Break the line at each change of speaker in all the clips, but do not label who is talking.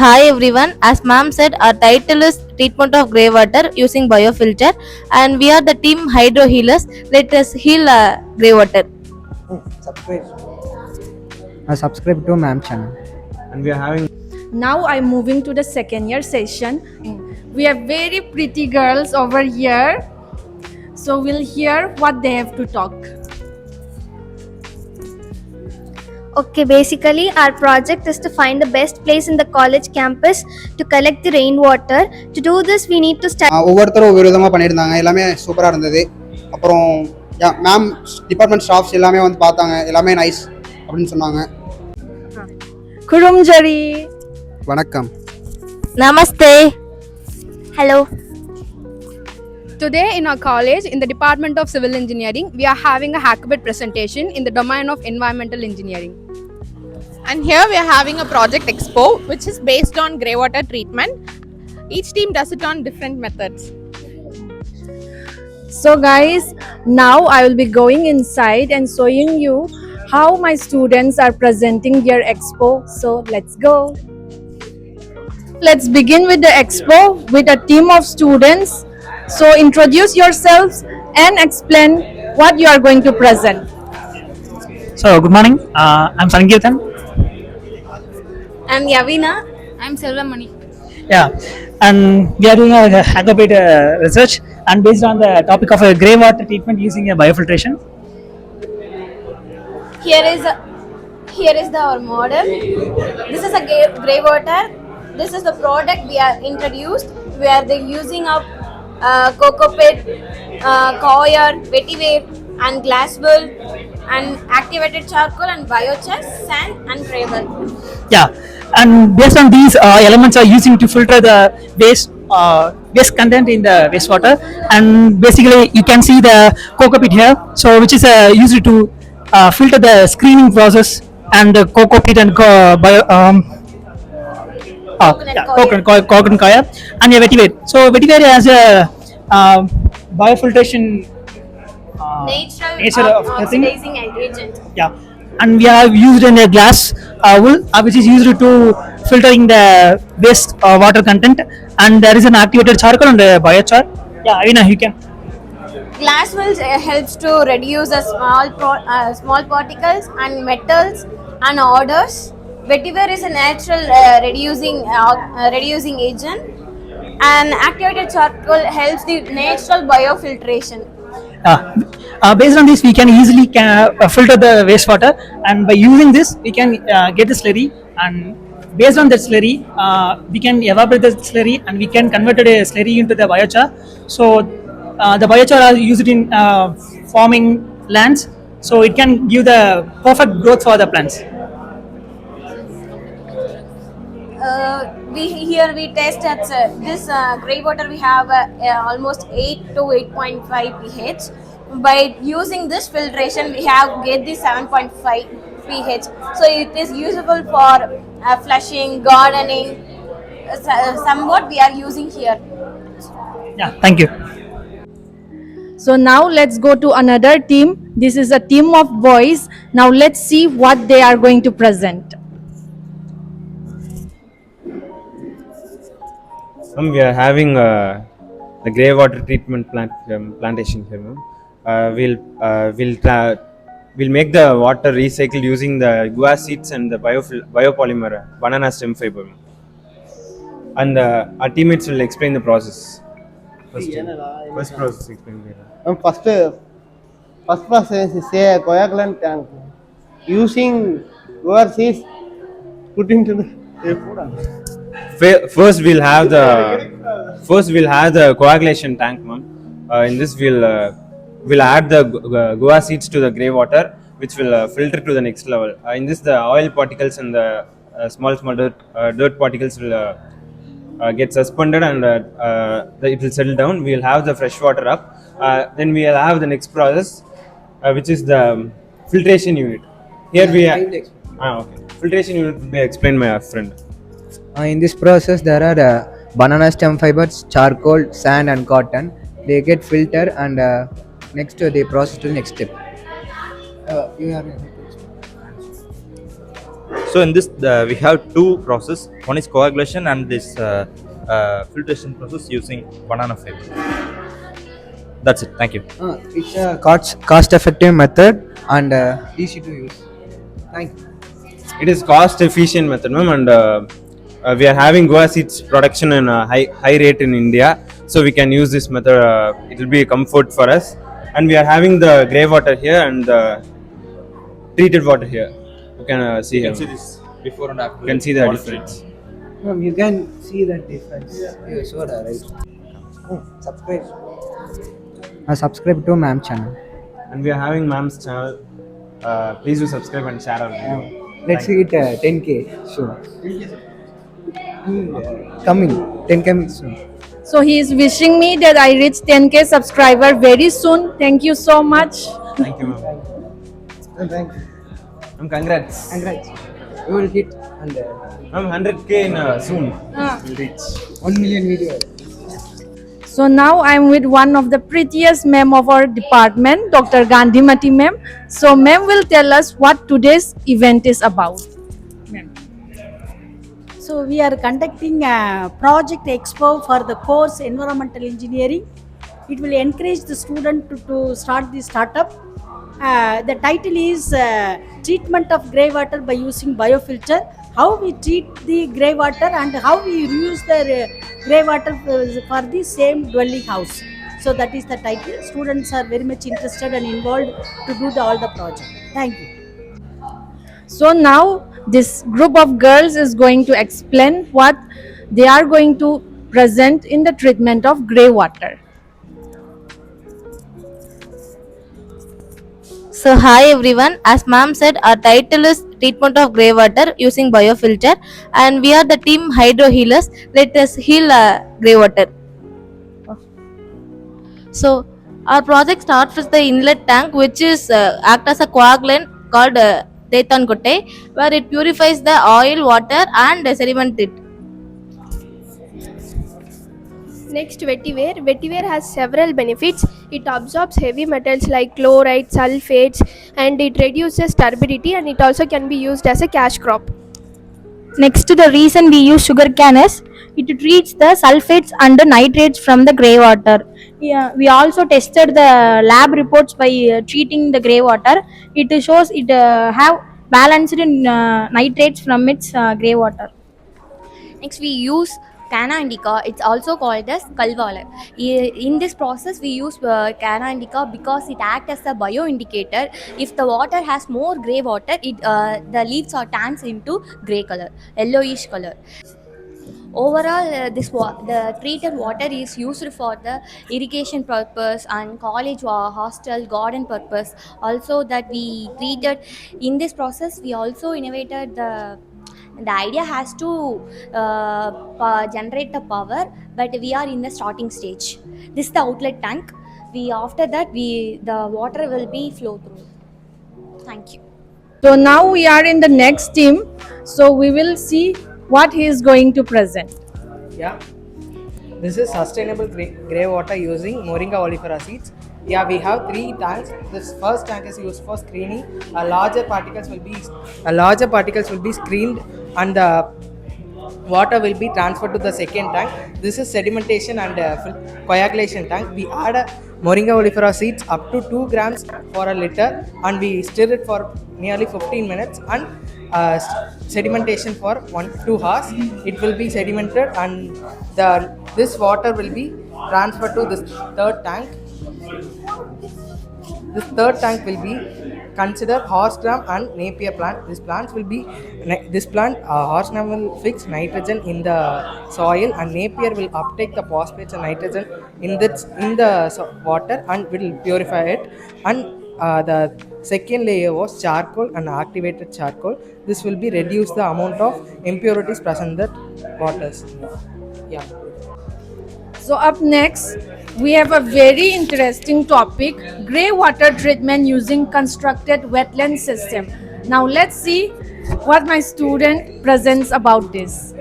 Hi everyone, as ma'am said, our title is Treatment of Greywater using Biofilter, and we are the team Hydro Healers. Let us heal greywater.
Subscribe. Subscribe to ma'am channel.
And we are having
Now I'm moving to the second year session. We have very pretty girls over here. So we'll hear what they have to talk.
Okay, basically, our project is to find the best place in the college campus to collect the rainwater. To do this, we need to study.
ஒவ்வொருத்தரும் ஒவ்வொரு விதமாக பண்ணியிருந்தாங்க. எல்லாமே சூப்பராக இருந்தது. அப்புறம் ma'am department staffs எல்லாமே வந்து பார்த்தாங்க. எல்லாமே நைஸ் அப்படின்னு சொன்னாங்க.
Kurumjari.
வணக்கம்.
Namaste.
Hello.
Today in our college, in the Department of Civil Engineering, we are having a hackathon presentation in the domain of environmental engineering.
And here we are having a Project Expo, which is based on greywater treatment. Each team does it on different methods.
So guys, now I will be going inside and showing you how my students are presenting their expo. So let's go. Let's begin with the expo with a team of students. So introduce yourselves and explain what you are going to present.
So good morning. I'm Sankirtan.
I'm Yavina.
I'm Selvamani.
Yeah, and we are doing a hackathon research, and based on the topic of a greywater treatment using a biofiltration.
Here is our model. This is a greywater. This is the product we are introduced. We are using up cocoa pit, coir, vetiver, and glass wool, and activated charcoal and biochar, sand and gravel.
Yeah, and based on these elements are using to filter the waste content in the wastewater, and basically you can see the cocoa pit here, so which is used to filter the screening process, and the cocoa pit and coconut coir and a vetiver. So vetiver has a biofiltration nature of the thing.
Oxidizing agent.
Yeah, and we have used in a glass wool, which is used to filtering the waste water content, and there is an activated charcoal and a biochar. Yeah, Avina, you can.
Glass wool helps to reduce the small particles and metals and odors. Vetiver is a natural reducing agent, and activated charcoal helps the natural biofiltration.
Based on this, we can easily filter the wastewater, and by using this, we can get the slurry, and based on that slurry, we can evaporate the slurry, and we can convert a slurry into the biochar. So the biochar are used in farming lands, so it can give the perfect growth for the plants.
We test at this greywater. We have almost 8 to 8.5 pH. By using this filtration, we have get the 7.5 pH. So it is usable for flushing, gardening. Somewhat we are using here.
Yeah, thank you.
So now let's go to another team. This is a team of boys. Now let's see what they are going to present.
we are having the greywater treatment plantation here. We'll make the water recycled using the guava seeds and the biopolymer banana stem fiber. And our teammates will explain the process. First process explain.
First process is a coagulant tank. Using guava seeds, putting to the
First we'll have the coagulation tank, ma'am. In this we'll add the guava seeds to the greywater, which will filter to the next level. In this, the oil particles and the small dirt particles will get suspended, and it will settle down. We'll have the fresh water up. Then we'll have the next process, which is the filtration unit. Here we have okay. Filtration unit will be explained by our friend.
in this process, there are banana stem fibers, charcoal, sand, and cotton. They get filtered, and next they process to the next step. You are
So in this we have two process. One is coagulation and this filtration process using banana fiber. That's it. Thank you.
It's a cost effective method and easy to use. Thank you.
It is cost efficient method, ma'am, and we are having guava seeds production in a high rate in India, so we can use this method. It will be a comfort for us, and we are having the grey water here and the treated water here. You can see
You
here.
can see this before and after.
You can see the
water
difference.
Ma'am, you can see the difference. Yeah, soda, right? Subscribe. Subscribe to ma'am channel.
And we are having ma'am's channel. Please do subscribe and share our video.
Let's hit 10k soon. Coming 10k soon.
So he is wishing me that I reach 10k subscriber very soon. Thank you so much.
Thank you, ma'am.
Thank you.
Ma'am, congrats.
Congrats. You will hit and
Ma'am, 100k in soon. We'll reach
1 million video.
So now I am with one of the prettiest ma'am of our department, Dr. Gandhimati ma'am. So ma'am will tell us what today's event is about.
So we are conducting a Project Expo for the course Environmental Engineering. It will encourage the student to start the startup. The title is Treatment of Greywater by using Biofilter. How we treat the greywater and how we reuse the greywater for the same dwelling house. So that is the title. Students are very much interested and involved to do all the project. Thank you.
So now this group of girls is going to explain what they are going to present in the treatment of grey water.
So hi everyone, as ma'am said, our title is treatment of grey water using biofilter, and we are the team hydro healers. Let us heal grey water. So our project starts with the inlet tank, which is act as a coagulant called Kote, where it purifies the oil, water and sediment it.
Next, vetiver. Vetiver has several benefits. It absorbs heavy metals like chloride, sulfates, and it reduces turbidity, and it also can be used as a cash crop.
Next, the reason we use sugar cane is it treats the sulfates and the nitrates from the grey water. Yeah, we also tested the lab reports by treating the grey water. It shows it have balanced nitrates from its grey water.
Next, we use Cana indica. It's also called as Kalvala. In this process, we use Cana indica because it acts as a bioindicator. If the water has more grey water, the leaves are turns into grey color, yellowish color. Overall, the treated water is used for the irrigation purpose and college hostel garden purpose. Also, that we treated in this process, we also innovated the idea has to generate the power, but we are in the starting stage. This is the outlet tank. After that the water will be flow through. Thank you.
So now we are in the next team. So we will see what he is going to present.
Yeah, this is sustainable grey water using Moringa oleifera seeds. Yeah, we have 3 tanks. This first tank is used for screening. Larger particles will be screened, and the water will be transferred to the second tank. This is sedimentation and coagulation tank. We add a Moringa oleifera seeds up to 2 grams for a liter, and we stir it for nearly 15 minutes, and sedimentation for 1-2 hours. It will be sedimented, and this water will be transferred to this third tank. This third tank will be consider horsegram and Napier plant. This plant, horsegram will fix nitrogen in the soil, and Napier will uptake the phosphates and nitrogen in the water and will purify it. And the second layer was charcoal and activated charcoal. This will be reduce the amount of impurities present in the waters. Yeah.
So up next, we have a very interesting topic, grey water treatment using constructed wetland system. Now let's see what my student presents about this.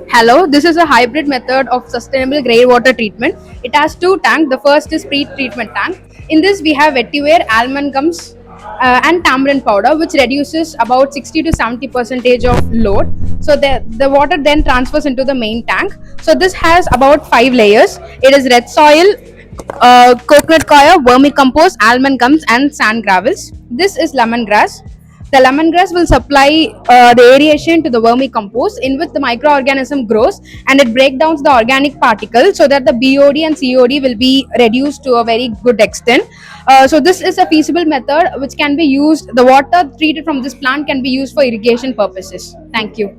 Hello, this is a hybrid method of sustainable grey water treatment. It has 2 tanks. The first is pre-treatment tank. In this we have vetiver, almond gums, and tamarind powder, which reduces about 60 to 70 percentage of load. So the water then transfers into the main tank. So this has about 5 layers. It is red soil, coconut coir, vermicompost, almond gums, and sand gravels. This is lemongrass. The lemongrass will supply the aeration to the vermicompost, in which the microorganism grows, and it breaks down the organic particles so that the BOD and COD will be reduced to a very good extent. So this is a feasible method which can be used. The water treated from this plant can be used for irrigation purposes. Thank you.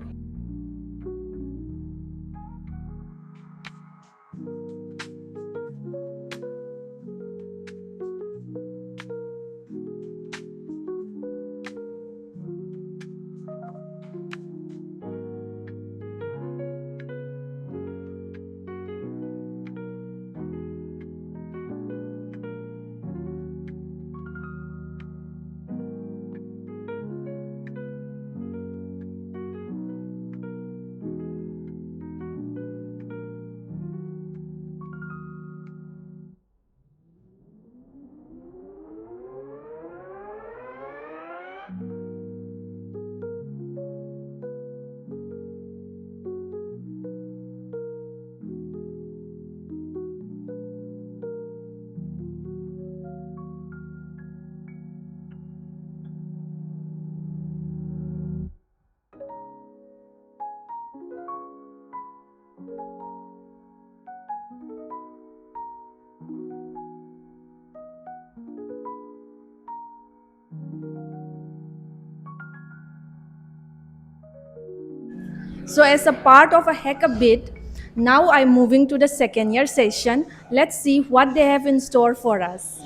So as a part of a hackathon, now I'm moving to the second year session. Let's see what they have in store for us.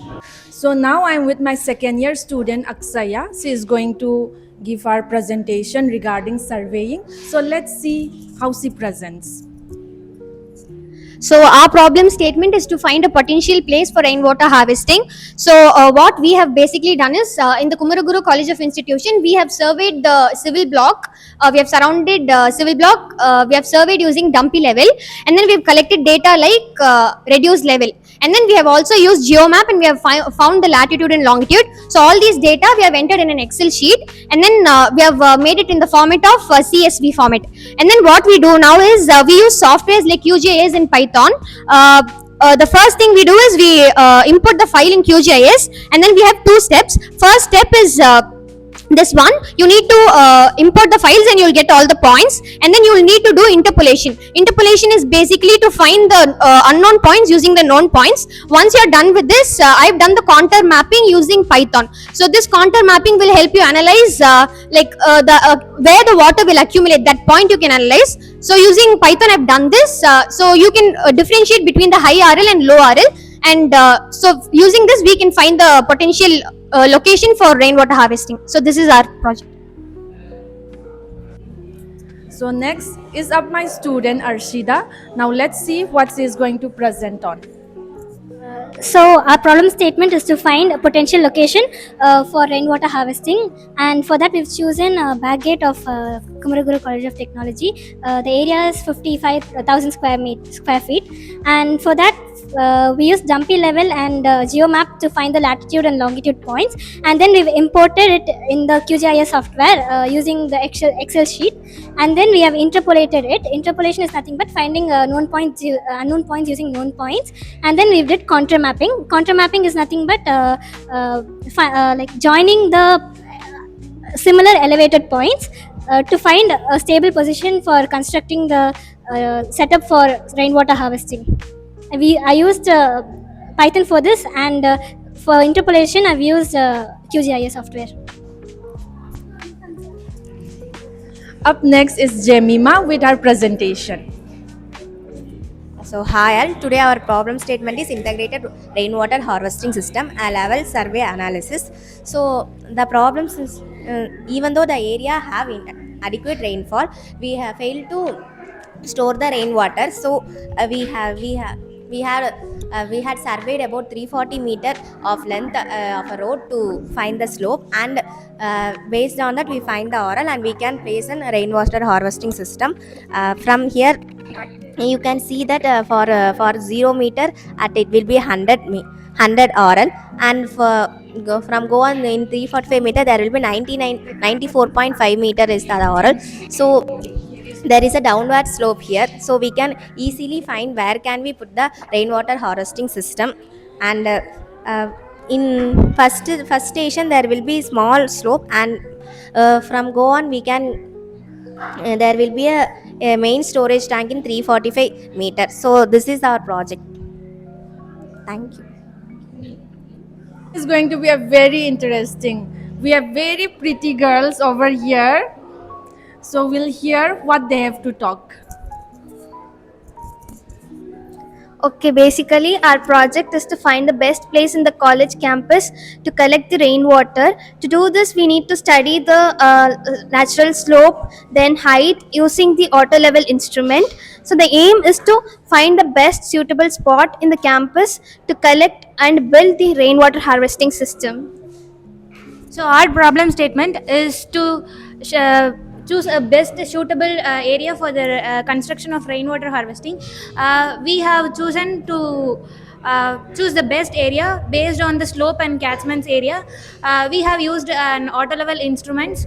So now I'm with my second year student Aksaya. She is going to give our presentation regarding surveying. So let's see how she presents.
So our problem statement is to find a potential place for rainwater harvesting. So what we have basically done is in the Kumaraguru College of Institution, we have surveyed the civil block. We have surrounded civil block. We have surveyed using dumpy level, and then we have collected data like reduced level. And then we have also used geomap, and we have found the latitude and longitude. So all these data we have entered in an Excel sheet, and then we have made it in the format of CSV format. And then what we do now is we use softwares like QGIS and Python. The first thing we do is we import the file in QGIS, and then we have two steps. First step is this one. You need to import the files and you'll get all the points, and then you'll need to do interpolation. Interpolation is basically to find the unknown points using the known points. Once you're done with this, I've done the contour mapping using Python. So this contour mapping will help you analyze where the water will accumulate. That point you can analyze. So using Python I've done this. So you can differentiate between the high RL and low RL, and so using this we can find the potential location for rainwater harvesting. So this is our project.
So next is up my student Arshida. Now let's see what she is going to present on.
So our problem statement is to find a potential location for rainwater harvesting, and for that we've chosen a backgate of Kumaraguru College of Technology. The area is 55,000 square feet, and for that we use dumpy level and geomap to find the latitude and longitude points, and then we've imported it in the QGIS software using the Excel sheet, and then we have interpolated it. Interpolation is nothing but finding unknown points using known points, and then we did contour mapping. Contour mapping is nothing but like joining the similar elevated points to find a stable position for constructing the setup for rainwater harvesting. I used Python for this, and for interpolation I've used QGIS software.
Up next is Jemima with our presentation.
So hi all, today our problem statement is integrated rainwater harvesting system, a level survey analysis. So the problems is even though the area have adequate rainfall, we have failed to store the rainwater. So we had surveyed about 340 meter of length of a road to find the slope, and based on that we find the RL, and we can place a rainwater harvesting system. From here you can see that for 0 meter at it will be 100 RL, and for from go on in 345 meter, there will be 94.5 meter is the oral. So there is a downward slope here, so we can easily find where can we put the rainwater harvesting system. And uh, in first station there will be small slope, and from go on we can there will be a main storage tank in 345 meters. So this is our project. Thank you.
It's going to be a very interesting. We have very pretty girls over here, so we'll hear what they have to talk.
Okay, basically, our project is to find the best place in the college campus to collect the rainwater. To do this, we need to study the natural slope, then height using the auto level instrument. So, the aim is to find the best suitable spot in the campus to collect and build the rainwater harvesting system.
So our problem statement is to choose a best suitable area for the construction of rainwater harvesting. We have chosen to choose the best area based on the slope and catchments area. We have used an auto level instruments.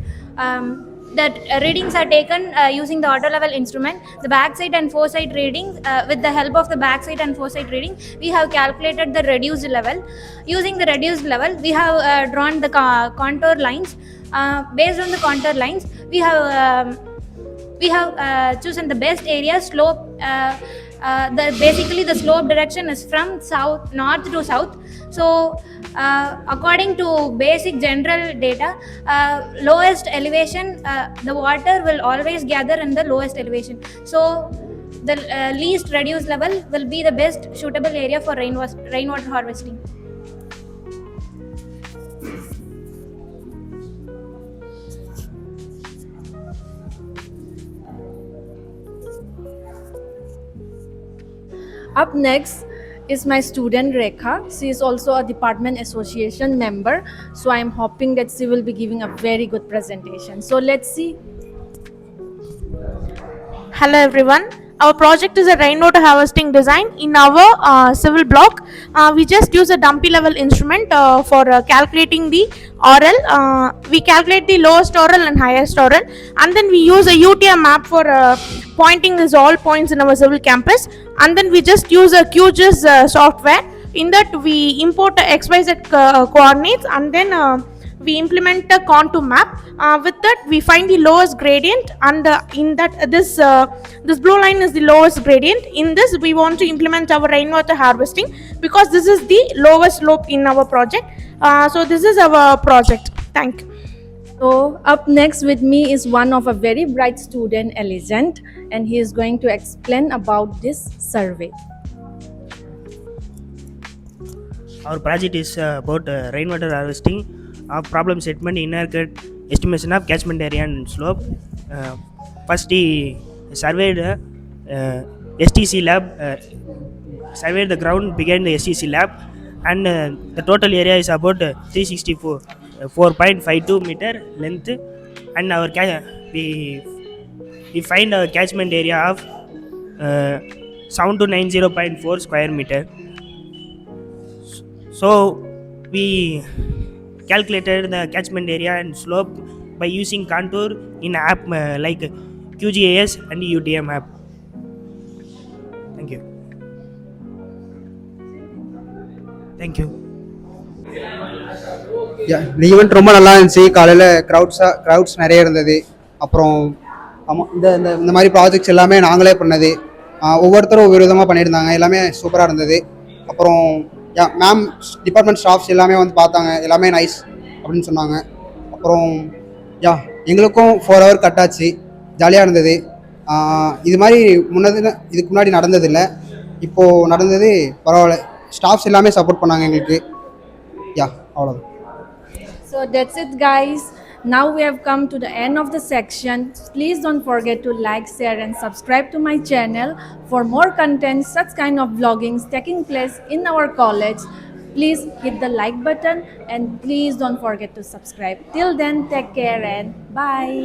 That readings are taken using the auto level instrument. The backside and foresight readings, with the help of the backside and foresight reading, we have calculated the reduced level. Using the reduced level, we have drawn the contour lines. Based on the contour lines, we have chosen the best area slope. Basically the slope direction is from north to south. So according to basic general data, lowest elevation, the water will always gather in the lowest elevation. So the least reduced level will be the best suitable area for rainwater harvesting.
Up next is my student Rekha. She is also a department association member. So I am hoping that she will be giving a very good presentation. So let's see.
Hello everyone. Our project is a rainwater harvesting design. In our civil block, we just use a dumpy level instrument for calculating the oral. We calculate the lowest oral and highest oral, and then we use a UTM map for pointing these all points in our civil campus. And then we just use a QGIS software. In that we import XYZ coordinates, and then we implement a contour map. With that we find the lowest gradient, and in that this blue line is the lowest gradient. In this we want to implement our rainwater harvesting because this is the lowest slope in our project. So this is our project. Thank you.
So up next with me is one of a very bright student, Elegant, and he is going to explain about this survey.
Our project is about rainwater harvesting. Our problem statement inaccurate estimation of catchment area and slope. First, he surveyed STC lab, surveyed the ground behind the STC lab, and the total area is about 364.52 meter length, and our we find our catchment area of 7290.4 square meter. So we calculated the catchment area and slope by using contour in app like QGIS and UTM app. Thank you. Thank you.
இந்த event ரொம்ப நல்லா இருந்துச்சு. காலையில் crowds நிறைய இருந்தது. அப்புறம் இந்த இந்த மாதிரி ப்ராஜெக்ட்ஸ் எல்லாமே நாங்களே பண்ணது. ஒவ்வொருத்தரும் ஒவ்வொரு விதமாக பண்ணியிருந்தாங்க. எல்லாமே சூப்பராக இருந்தது. அப்புறம் மேம் டிபார்ட்மெண்ட் ஸ்டாஃப்ஸ் எல்லாமே வந்து பார்த்தாங்க. எல்லாமே நைஸ் அப்படின்னு சொன்னாங்க. அப்புறம் எங்களுக்கும் 4 hour கட் ஆச்சு. ஜாலியாக இருந்தது. இது மாதிரி இதுக்கு முன்னாடி நடந்ததில்லை. இப்போது நடந்தது பரவாயில்ல. ஸ்டாஃப்ஸ் எல்லாமே சப்போர்ட் பண்ணாங்க எங்களுக்கு. அவ்வளோதான்.
So that's it guys. Now we have come to the end of the section. Please don't forget to like, share and subscribe to my channel for more content such kind of vloggings taking place in our college. Please hit the like button and please don't forget to subscribe. Till then, take care and bye.